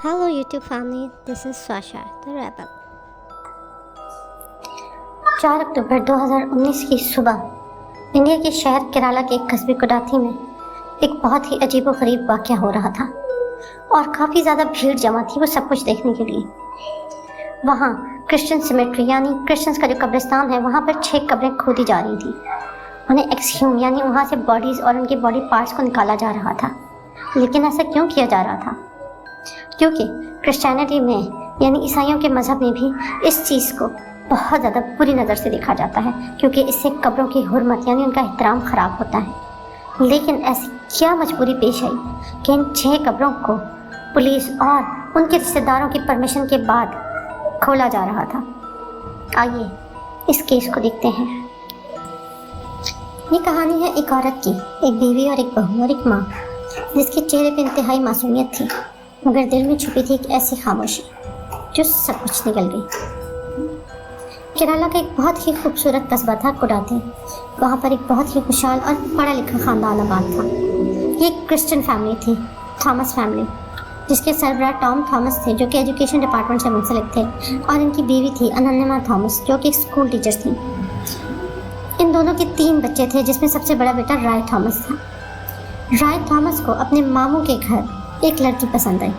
Hello YouTube family, this is Swasha, the rebel. 4 अक्टूबर 2019 की सुबह India के शहर केरला के एक कस्बे कुडाथी में एक बहुत ही अजीबोगरीब वाक़या हो रहा था और काफ़ी ज़्यादा भीड़ जमा थी वो सब कुछ देखने के लिए। वहाँ क्रिश्चियन सिमेट्री यानी क्रिश्चियंस का जो कब्रिस्तान है वहाँ पर 6 कब्रें खोदी जा रही थी। उन्हें एक्सह्यूम यानी वहाँ से बॉडीज़ और उनके बॉडी पार्ट्स को निकाला जा रहा था। लेकिन ऐसा क्यों किया जा रहा था? क्योंकि क्रिश्चियनिटी में यानी ईसाइयों के मज़हब में भी इस चीज़ को बहुत ज़्यादा बुरी नज़र से देखा जाता है, क्योंकि इससे कब्रों की हुर्मत यानी उनका एहतराम ख़राब होता है। लेकिन ऐसी क्या मजबूरी पेश आई कि इन 6 कब्रों को पुलिस और उनके रिश्तेदारों की परमिशन के बाद खोला जा रहा था। आइए इस केस को देखते हैं। ये कहानी है एक औरत की, एक बीवी और एक बहू और एक माँ, जिसके चेहरे पर इंतहाई मासूमियत थी, मगर दिल में छुपी थी एक ऐसी खामोशी जो सब कुछ निकल गई। केरला का एक बहुत ही खूबसूरत कस्बा था कुडाथी। वहाँ पर एक बहुत ही खुशहाल और पढ़ा लिखा ख़ानदान आबाद था। ये एक क्रिश्चियन फैमिली थी, थॉमस फैमिली, जिसके सरबराह टॉम थॉमस थे जो कि एजुकेशन डिपार्टमेंट से मुंसलिक थे, और इनकी बीवी थी अनन्या थॉमस जो कि स्कूल टीचर्स थी। इन दोनों के 3 बच्चे थे, जिसमें सबसे बड़ा बेटा राय थॉमस था। राय थॉमस को अपने मामू के घर एक लड़की पसंद आई,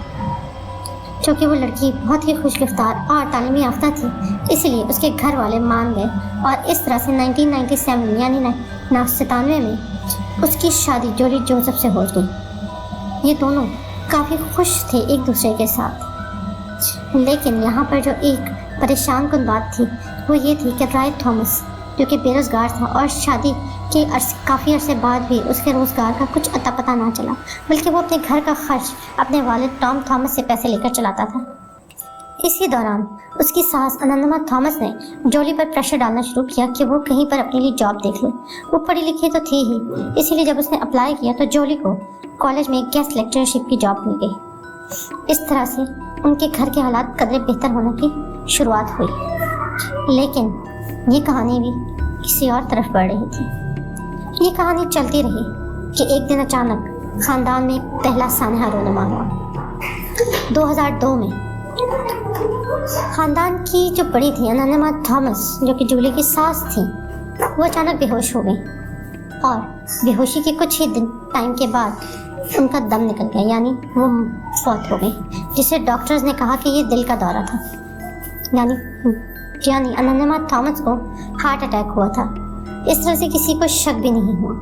क्योंकि वो लड़की बहुत ही खुशगिफ्तार और तालीमी याफ्ता थी, इसलिए उसके घर वाले मान गए और इस तरह से 1997 यानी 1997 में उसकी शादी जोली जोसेफ से हो गई। ये दोनों काफ़ी खुश थे एक दूसरे के साथ। लेकिन यहाँ पर जो एक परेशान कुन बात थी वो ये थी कि राय थॉमस जो कि बेरोज़गार था और शादी के काफ़ी अरसे बाद भी उसके रोज़गार का कुछ अता पता ना चला, बल्कि वो अपने घर का खर्च अपने वालिद टॉम थॉमस से पैसे लेकर चलाता था। इसी दौरान उसकी सास अनन्या थॉमस ने जोली पर प्रेशर डालना शुरू किया कि वो कहीं पर अपने लिए जॉब देख ले। वो पढ़ी लिखी तो थी ही, इसीलिए जब उसने अप्लाई किया तो जोली को कॉलेज में गेस्ट लेक्चरशिप की जॉब मिल गई। इस तरह से उनके घर के हालात कदरे बेहतर होने की शुरुआत हुई। लेकिन ये कहानी भी किसी और तरफ बढ़ रही थी। ये कहानी चलती रही कि एक दिन अचानक ख़ानदान में पहला सानहा रोनुमा हुआ। 2002 में ख़ानदान की जो बड़ी थी अनन्या थॉमस जो कि जूली की सास थी, वो अचानक बेहोश हो गई और बेहोशी के कुछ ही दिन टाइम के बाद उनका दम निकल गया, यानी वो फौत हो गई, जिसे डॉक्टर्स ने कहा कि ये दिल का दौरा था। यानी अनन्या थॉमस को हार्ट अटैक हुआ था। इस तरह से किसी को शक भी नहीं हुआ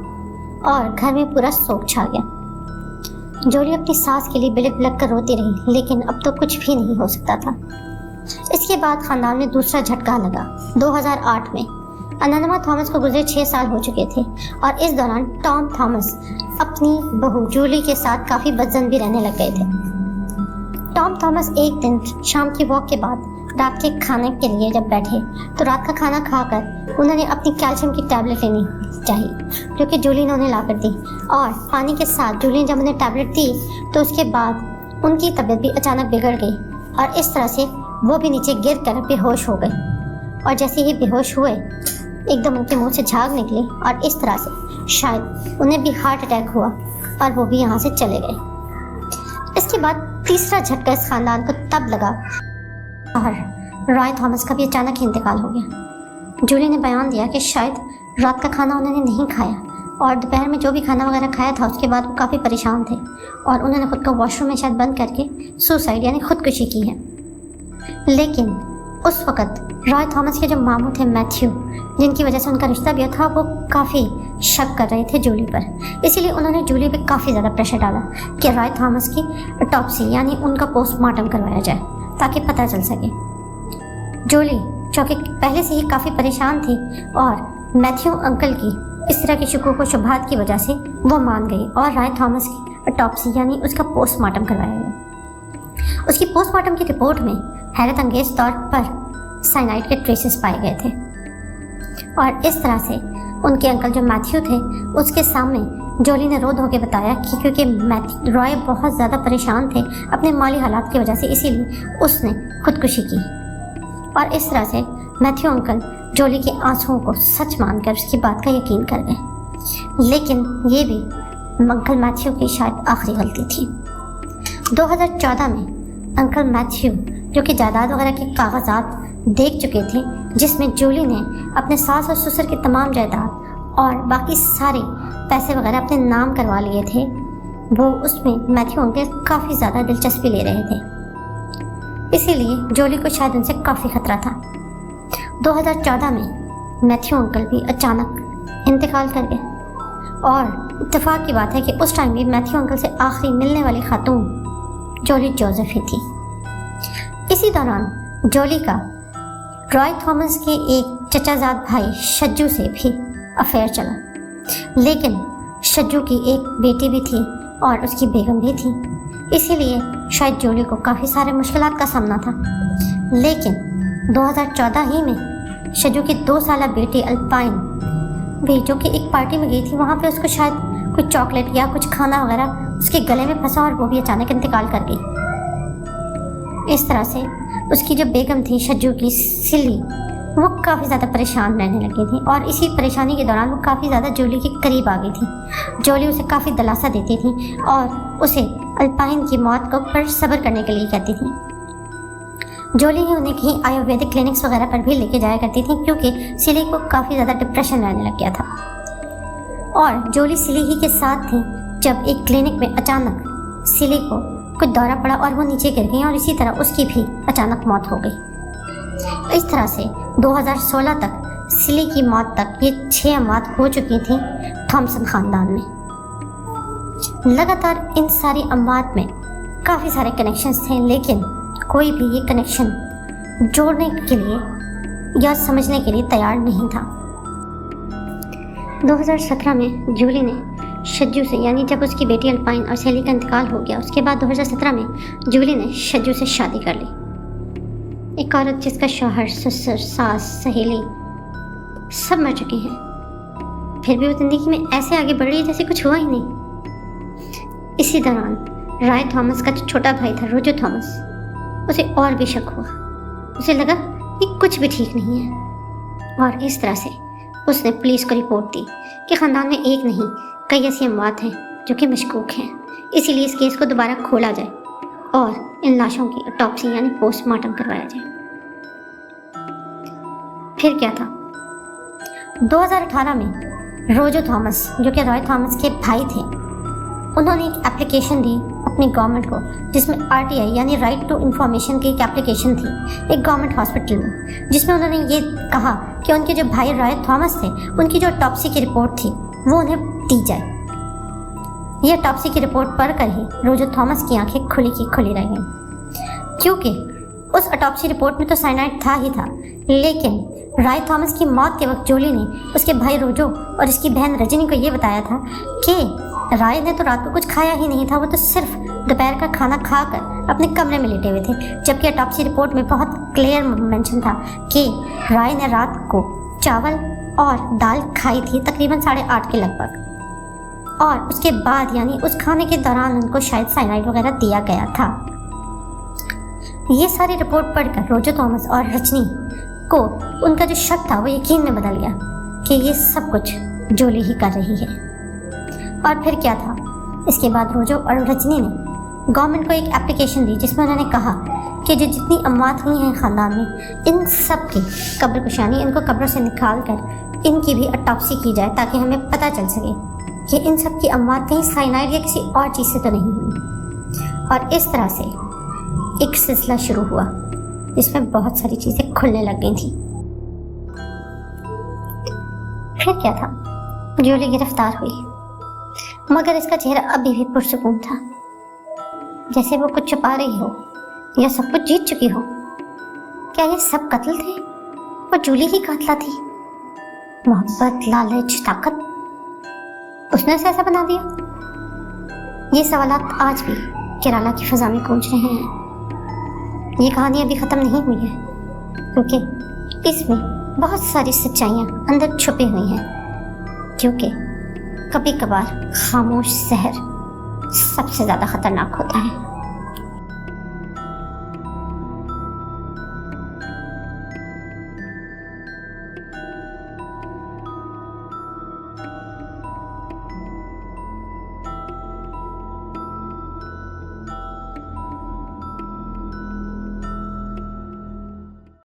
और घर में पूरा शोक छा गया। जोली अपनी सास के लिए बिलक बिलक कर रोती रही, लेकिन अब तो कुछ भी नहीं हो सकता था। इसके बाद खानदान में दूसरा झटका लगा। 2008 में अनन्या थॉमस को गुजरे 6 साल हो चुके थे और इस दौरान टॉम थॉमस अपनी बहू जूली के साथ काफ़ी बदजन भी रहने लग गए थे। टॉम थॉमस एक दिन शाम की वॉक के बाद रात के खाने के लिए जब बैठे तो रात का खाना खाकर उन्होंने अपनी कैल्शियम की टैबलेट लेनी चाहिए, जो कि जूली ने उन्हें ला कर दी, और पानी के साथ जूली ने जब उन्हें टैबलेट दी तो उसके बाद उनकी तबीयत भी अचानक बिगड़ गई और इस तरह से वो भी नीचे गिर कर बेहोश हो गए। और जैसे ही बेहोश हुए एकदम उनके मुंह से झाग निकली और इस तरह से शायद उन्हें भी हार्ट अटैक हुआ और वो भी यहाँ से चले गए। इसके बाद तीसरा झटका इस खानदान को तब लगा और रॉय थॉमस का भी अचानक ही इंतकाल हो गया। जूली ने बयान दिया कि शायद रात का खाना उन्होंने नहीं खाया और दोपहर में जो भी खाना वगैरह खाया था उसके बाद वो काफ़ी परेशान थे और उन्होंने खुद को वॉशरूम में शायद बंद करके सुसाइड यानी खुदकुशी की है। लेकिन उस वक़्त रॉय थॉमस के जो मामू थे मैथ्यू, जिनकी वजह से उनका रिश्ता भी था, वो काफ़ी शक कर रहे थे जूली पर। इसीलिए उन्होंने जूली पे काफ़ी ज़्यादा प्रेशर डाला कि रॉय थॉमस की ऑटोप्सी यानी उनका पोस्टमार्टम करवाया जाए ताकि पता चल सके। जूली जो कि पहले से ही काफ़ी परेशान थी और मैथ्यू अंकल की इस तरह की शकूक व शुबहात की वजह से वो मान गई और रॉय थॉमस की ऑटोप्सी यानी उसका पोस्टमार्टम करवाया गया। उसकी पोस्टमार्टम की रिपोर्ट में हैरत अंगेज तौर पर साइनाइड के ट्रेसेस पाए गए थे और इस तरह से उनके अंकल जो मैथ्यू थे उसके सामने जोली ने रो धो के बताया कि क्योंकि रॉय बहुत ज़्यादा परेशान थे अपने माली हालात की वजह से, इसीलिए उसने खुदकुशी की। और इस तरह से मैथ्यू अंकल जोली के आंसुओं को सच मानकर उसकी बात का यकीन कर गए। लेकिन ये भी अंकल मैथ्यू की शायद आखिरी गलती थी। 2014 में अंकल मैथ्यू जो कि जायदाद वगैरह के कागजात देख चुके थे, जिसमें जूली ने अपने सास और ससुर की तमाम जायदाद और बाकी सारे पैसे वगैरह अपने नाम करवा लिए थे, वो उसमें मैथ्यू अंकल काफ़ी ज़्यादा दिलचस्पी ले रहे थे। इसीलिए जूली को शायद उनसे काफ़ी खतरा था। 2014 में मैथ्यू अंकल भी अचानक इंतकाल कर गए और इत्तेफाक की बात है कि उस टाइम भी मैथ्यू अंकल से आखिरी मिलने वाली खातून जॉली जोसेफ ही थी। इसी दौरान जॉली का रॉय थॉमस के एक चचाजाद भाई शज्जू से भी अफेयर चला, लेकिन शज्जू की एक बेटी भी थी और उसकी बेगम भी थी, इसीलिए शायद जॉली को काफ़ी सारे मुश्किलात का सामना था। लेकिन 2014 ही में शज्जू की 2 साला बेटी अल्पाइन भी, जो कि एक पार्टी में गई थी, वहाँ पे उसको शायद कुछ चॉकलेट या कुछ खाना वगैरह उसके गले में फंसा और वो भी अचानक इंतकाल कर गई। इस तरह से उसकी जो बेगम थी शज्जू की सिली, वो काफ़ी ज़्यादा परेशान रहने लगी थी और इसी परेशानी के दौरान वो काफ़ी ज़्यादा जॉली के करीब आ गई थी। जॉली उसे काफ़ी दिलासा देती थी और उसे अल्पाइन की मौत को पर सब्र करने के लिए कहती थी। जॉली ही उन्हें कहीं आयुर्वेदिक क्लिनिक्स वगैरह पर भी लेके जाया करती थी, क्योंकि सिली को काफ़ी ज़्यादा डिप्रेशन रहने लग गया था। और जॉली सिली ही के साथ थी जब एक क्लिनिक में अचानक सिली को कुछ दौरा पड़ा और वो नीचे गिर गई और इसी तरह उसकी भी अचानक मौत हो गई। इस तरह से 2016 तक सिली की मौत तक ये 6 अमवात हो चुकी थी थॉमसन ख़ानदान में। लगातार इन सारी अमवात में काफ़ी सारे कनेक्शंस थे, लेकिन कोई भी ये कनेक्शन जोड़ने के लिए या समझने के लिए तैयार नहीं था। 2017 में जूली ने शज्जू से, यानी जब उसकी बेटी अल्पाइन और सेली का इंतकाल हो गया, उसके बाद 2017 में जूली ने शज्जू से शादी कर ली। एक औरत जिसका शौहर, ससुर, सास, सहेली सब मर चुके हैं, फिर भी वो जिंदगी में ऐसे आगे बढ़ रही है जैसे कुछ हुआ ही नहीं। इसी दौरान रॉय थॉमस का जो छोटा भाई था रोजो थॉमस, उसे और भी शक हुआ। उसे लगा कि कुछ भी ठीक नहीं है और इस तरह से उसने पुलिस को रिपोर्ट दी कि ख़ानदान में एक नहीं कई ऐसी अमवात हैं जो कि मशकूक हैं, इसीलिए इस केस को दोबारा खोला जाए और इन लाशों की ऑटोप्सी यानी पोस्टमार्टम करवाया जाए। फिर क्या था, 2018 में रोजो थॉमस, जो कि रॉय थॉमस के भाई थे, उन्होंने एक एप्लीकेशन दी अपनी गवर्नमेंट को, जिसमें RTI यानी राइट टू इन्फॉर्मेशन की एक एप्लीकेशन थी एक गवर्नमेंट हॉस्पिटल में, जिसमें उन्होंने ये कहा कि उनके जो भाई रॉय थॉमस थे, उनकी जो ऑटोप्सी की रिपोर्ट थी वो उन्हें दी जाए। ये ऑटोप्सी की रिपोर्ट पढ़कर ही रोजो थॉमस की आंखें खुली की खुली रह गईं, क्योंकि उस ऑटोप्सी रिपोर्ट में तो साइनाइड था ही था, लेकिन रॉय थॉमस की मौत के वक्त जूली ने उसके भाई रोजो और उसकी बहन रजनी को ये बताया था कि रॉय ने तो रात को कुछ खाया ही नहीं था, वो तो सिर्फ दोपहर का खाना खाकर अपने कमरे में लेटे हुए थे, जबकि ऑटोप्सी रिपोर्ट में बहुत क्लियर मेंशन था कि रॉय ने रात को चावल और दाल खाई थी तकरीबन 8:30 के लगभग, और उसके बाद यानी उस खाने के दौरान उनको शायद साइनाइड वगैरह दिया गया था। ये सारी रिपोर्ट पढ़कर रोजो थॉमस और रजनी को उनका जो शक था वो यकीन में बदल गया कि ये सब कुछ जूली ही कर रही है। और फिर क्या था, इसके बाद रोजो और रजनी ने गवर्नमेंट को एक एप्लीकेशन दी जिसमें उन्होंने कहा कि जो जितनी अमवात हुई हैं ख़ानदान में, इन सब की कब्र यानी इनको कब्रों से निकाल कर इनकी भी ऑटोप्सी की जाए, ताकि हमें पता चल सके कि इन सब की अमवात कहीं साइनाइड या किसी और चीज़ से तो नहीं हुई। और इस तरह से एक सिलसिला शुरू हुआ जिसमें बहुत सारी चीज़ें खुलने लग गई थी। फिर क्या था, जूली गिरफ्तार हुई, मगर इसका चेहरा अभी भी पुरसुकून था, जैसे वो कुछ छुपा रही हो या सब कुछ जीत चुकी हो। क्या ये सब कत्ल थे और जूली ही कातिला थी? मोहब्बत, लालच, ताकत, उसने उसे ऐसा बना दिया? ये सवालात आज भी केरला की फिजा में गूंज रहे हैं। ये कहानी अभी ख़त्म नहीं हुई है, क्योंकि इसमें बहुत सारी सच्चाइयाँ अंदर छुपी हुई हैं, क्योंकि कभी कभार खामोश जहर सबसे ज़्यादा खतरनाक होता है।